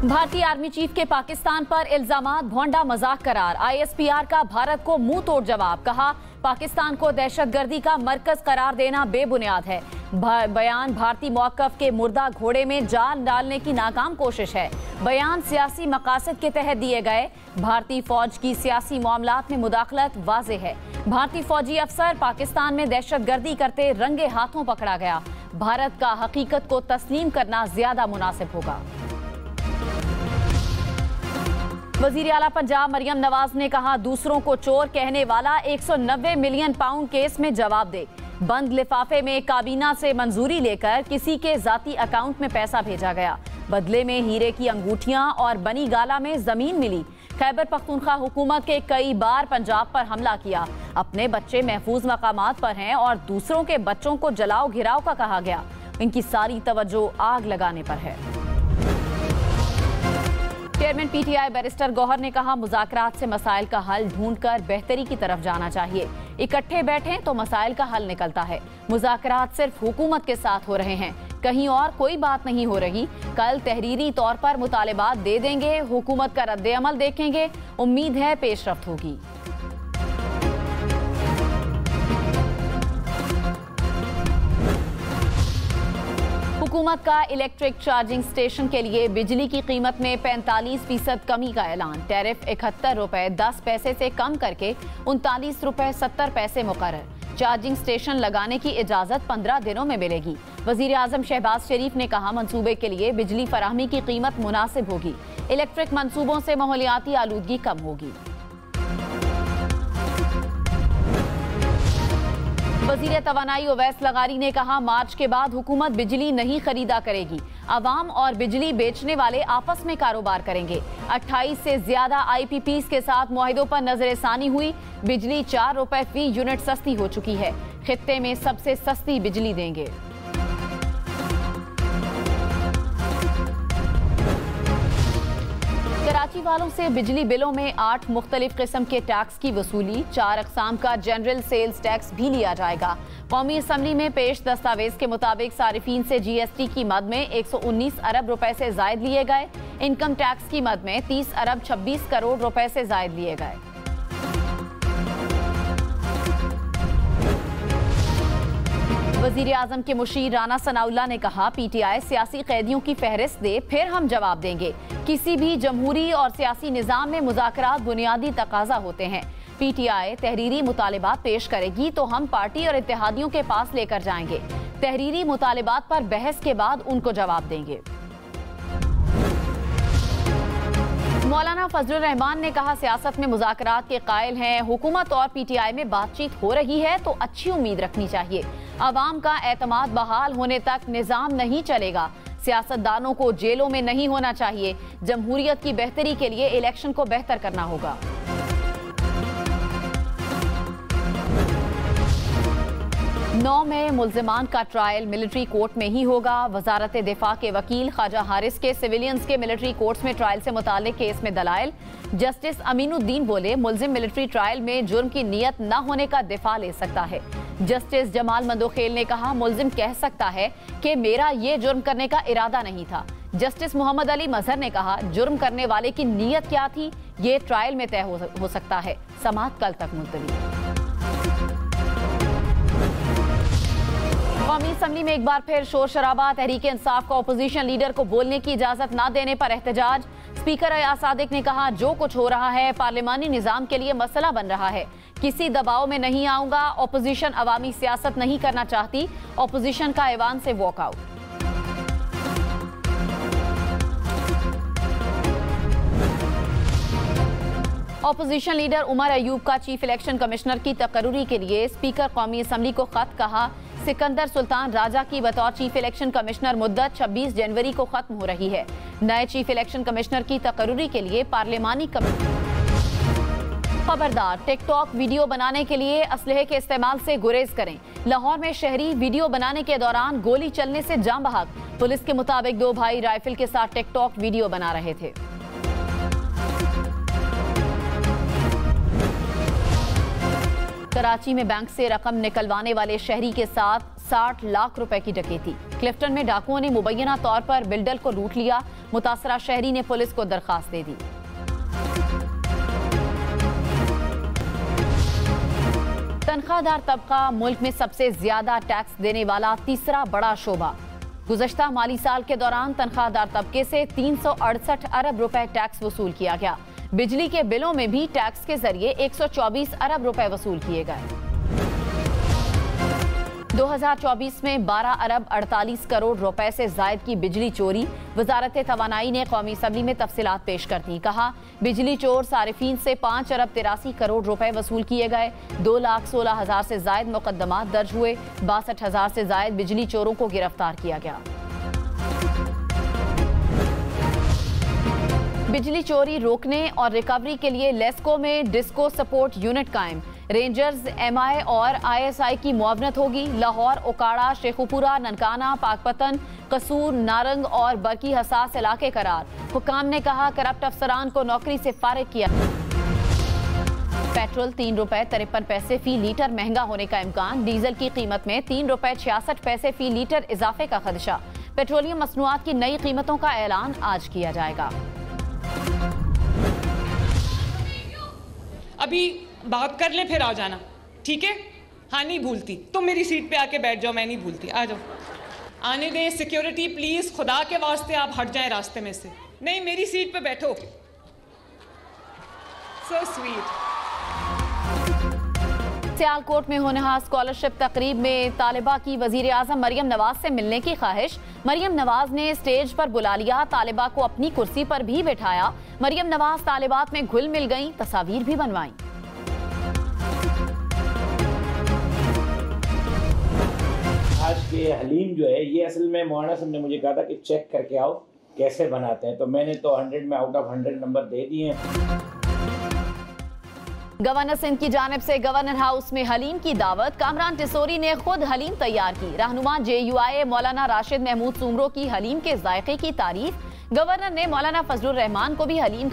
भारतीय army chief के पाकिस्तान पर इल्जामात भोंडा मजाक करार। ISPR का भारत को मुंह तोड़ जवाब। कहा, पाकिस्तान को दहशतगर्दी का मरकज करार देना बेबुनियाद है। बयान भारतीय मौक़िफ़ के मुर्दा घोड़े में जान डालने की नाकाम कोशिश है। बयान सियासी मकासद के तहत दिए गए। भारतीय फौज की सियासी मामलात में मुदाखलत वाज़ेह है। भारतीय फौजी अफसर पाकिस्तान में दहशतगर्दी करते रंगे हाथों पकड़ा गया। भारत का हकीकत को तस्लीम करना ज्यादा मुनासिब होगा। वजीर आला पंजाब मरियम नवाज ने कहा, दूसरों को चोर कहने वाला 190 मिलियन पाउंड केस में जवाब दे। बंद लिफाफे में काबीना से मंजूरी लेकर किसी के जाती अकाउंट में पैसा भेजा गया। बदले में हीरे की अंगूठियां और बनी गाला में जमीन मिली। खैबर पख्तूनख्वा हुकूमत के कई बार पंजाब पर हमला किया। अपने बच्चे महफूज मकामात पर हैं और दूसरों के बच्चों को जलाओ घिराव का कहा गया। इनकी सारी तवज्जो आग लगाने पर है। चेयरमैन PTI बैरिस्टर गौहर ने कहा, मुज़ाकरात से मसाइल का हल ढूंढकर बेहतरी की तरफ जाना चाहिए। इकट्ठे बैठें तो मसाइल का हल निकलता है। मुज़ाकरात सिर्फ हुकूमत के साथ हो रहे हैं, कहीं और कोई बात नहीं हो रही। कल तहरीरी तौर पर मुतालिबात दे देंगे, हुकूमत का रद्द-ए-अमल देखेंगे। उम्मीद है पेशरफ्त होगी। हुकूमत का इलेक्ट्रिक चार्जिंग स्टेशन के लिए बिजली की कीमत में 45% कमी का ऐलान। टैरिफ 71 रुपए 10 पैसे से कम करके 39 रुपए 70 पैसे मुकर्रर। चार्जिंग स्टेशन लगाने की इजाजत 15 दिनों में मिलेगी। वजीर आजम शहबाज शरीफ ने कहा, मंसूबे के लिए बिजली फराहमी की कीमत मुनासिब होगी। इलेक्ट्रिक मंसूबों से माहौलियाती आलूदगी कम होगी। वजीर तवानाई ओवैस लगारी ने कहा, मार्च के बाद हुकूमत बिजली नहीं खरीदा करेगी। अवाम और बिजली बेचने वाले आपस में कारोबार करेंगे। 28 से ज्यादा IPPs के साथ मुआहिदों पर नजरसानी हुई। बिजली 4 रुपए फी यूनिट सस्ती हो चुकी है। खित्ते में सबसे सस्ती बिजली देंगे। कराची वालों से बिजली बिलों में 8 मुख्तलिफ किस्म के टैक्स की वसूली। 4 अक़साम का जनरल सेल्स टैक्स भी लिया जाएगा। कौमी असम्बली में पेश दस्तावेज के मुताबिक सारिफीन से GST की मद में 119 अरब रुपए से जायद लिए गए। इनकम टैक्स की मद में 30 अरब 26 करोड़ रुपए से जायद लिए गए। वजीर आजम के मुशीर राना सनाउल्लाह ने कहा, PTI सियासी कैदियों की फहरिस्त दे, फिर हम जवाब देंगे। किसी भी जमहूरी और सियासी निज़ाम में मुज़ाकरात बुनियादी तकाजा होते हैं। PTI तहरीरी मुतालिबात पेश करेगी तो हम पार्टी और इत्तेहादियों के पास लेकर जाएंगे। तहरीरी मुतालिबात पर बहस के बाद उनको जवाब देंगे। मौलाना फजलुर रहमान ने कहा, सियासत में मुज़ाकरात के कायल हैं। हुकूमत और PTI में बातचीत हो रही है तो अच्छी उम्मीद रखनी चाहिए। अवाम का एतमाद बहाल होने तक निज़ाम नहीं चलेगा। सियासतदानों को जेलों में नहीं होना चाहिए। जमहूरियत की बेहतरी के लिए इलेक्शन को बेहतर करना होगा। 9 में मुल्जिमान का ट्रायल मिलिट्री कोर्ट में ही होगा। वजारत दिफा के वकील ख्वाजा हारिस के सिविलियंस के मिलिट्री कोर्ट्स में ट्रायल से मुताल्लिक केस में दलाइल। जस्टिस अमीनुद्दीन बोले, मुल्जिम मिलिट्री ट्रायल में जुर्म की नीयत न होने का दिफा ले सकता है। जस्टिस जमाल मंदोखेल ने कहा, मुल्जिम कह सकता है कि मेरा ये जुर्म करने का इरादा नहीं था। जस्टिस मोहम्मद अली मजहर ने कहा, जुर्म करने वाले की नीयत क्या थी ये ट्रायल में तय हो सकता है। समाअत कल तक मुलतवी। कौमी असम्बली में एक बार फिर शोर शराबा। तहरीक इंसाफ का अपोजिशन लीडर को बोलने की इजाजत न देने पर एहतजाज। स्पीकर अयाज सादिक ने कहा, जो कुछ हो रहा है पार्लिमानी निजाम के लिए मसला बन रहा है। किसी दबाव में नहीं आऊंगा। अपोजिशन अवामी सियासत नहीं करना चाहती। अपोजिशन का ऐवान से walkout. Opposition leader Omar Ayub का चीफ इलेक्शन कमिश्नर की तकर्रुरी के लिए स्पीकर कौमी असम्बली को खत। कहा, सिकंदर सुल्तान राजा की बतौर चीफ इलेक्शन कमिश्नर मुद्दत 26 जनवरी को खत्म हो रही है। नए चीफ इलेक्शन कमिश्नर की तकर्रुरी के लिए पार्लिमानी खबरदार, टिकटॉक वीडियो बनाने के लिए असलहे के इस्तेमाल से गुरेज करें। लाहौर में शहरी वीडियो बनाने के दौरान गोली चलने से जाम बहक। पुलिस के मुताबिक 2 भाई राइफल के साथ टिकटॉक वीडियो बना रहे थे। कराची में बैंक से रकम निकलवाने वाले शहरी के साथ 60 लाख रुपए की डकैती। क्लिफ्टन में डाकुओं ने मुबैना तौर पर बिल्डर को लूट लिया। मुतासरा शहरी ने पुलिस को दरखास्त दे दी। तनख्वाहदार तबका मुल्क में सबसे ज्यादा टैक्स देने वाला तीसरा बड़ा शोबा। गुज़श्ता माली साल के दौरान तनख्वाहदार तबके से 368 अरब रुपए टैक्स वसूल किया गया। बिजली के बिलों में भी टैक्स के जरिए 124 अरब रुपए वसूल किए गए। 2024 में 12 अरब 48 करोड़ रुपए से जायद की बिजली चोरी। वजारत तवानाई ने कौमी असम्बली में तफसीलात पेश कर दी। कहा, बिजली चोर सारिफीन से 5 अरब 83 करोड़ रुपए वसूल किए गए। 2,16,000 से जायद मुकदमात दर्ज हुए। 62,000 से जायद बिजली चोरों को गिरफ्तार किया गया। बिजली चोरी रोकने और रिकवरी के लिए लेस्को में डिस्को सपोर्ट यूनिट कायम। रेंजर्स, MI और ISI की मुआवनत होगी। लाहौर, ओकाड़ा, शेखुपुरा, ननकाना, पाकपतन, कसूर, नारंग और बरकी हसास इलाके करार। हुकाम ने कहा, करप्ट अफसरान को नौकरी से फारिग किया। पेट्रोल 3 रुपए 53 पैसे फी लीटर महंगा होने का इम्कान। डीजल की कीमत में 3 रुपए 66 पैसे फी लीटर इजाफे का खदशा। पेट्रोलियम मसनूआत की नई कीमतों का ऐलान आज किया जाएगा। अभी बात कर ले, फिर आ जाना, ठीक है? हाँ, नहीं भूलती। तुम मेरी सीट पे आके बैठ जाओ, मैं नहीं भूलती। आ जाओ, आने दें। सिक्योरिटी प्लीज, खुदा के वास्ते आप हट जाएं रास्ते में से। नहीं, मेरी सीट पे बैठो। So sweet. सियालकोट में होनहार स्कॉलरशिप तकरीब में तालिबा की वजीर आजम मरियम नवाज से मिलने की ख्वाहिश। मरियम नवाज ने स्टेज पर बुला लिया, तालिबा को अपनी कुर्सी पर भी बैठाया। मरियम नवाज तालिबात में घुल मिल गईं, तस्वीर भी बनवाई। आज के हलीम जो है, ये असल में मौलाना साहब ने मुझे कहा था कि चेक करके आओ कैसे बनाते हैं, तो मैंने तो 100 में आउट ऑफ 100 नंबर दे दिए हैं। गवर्नर सिंध की जानिब से गवर्नर हाउस में हलीम की दावत। कामरान टिसोरी ने खुद हलीम तैयार की। रहनुमा JUI मौलाना राशिद महमूद सुमरो की हलीम के जायके की तारीफ। गवर्नर ने मौलाना फजलुर रहमान को भी हलीम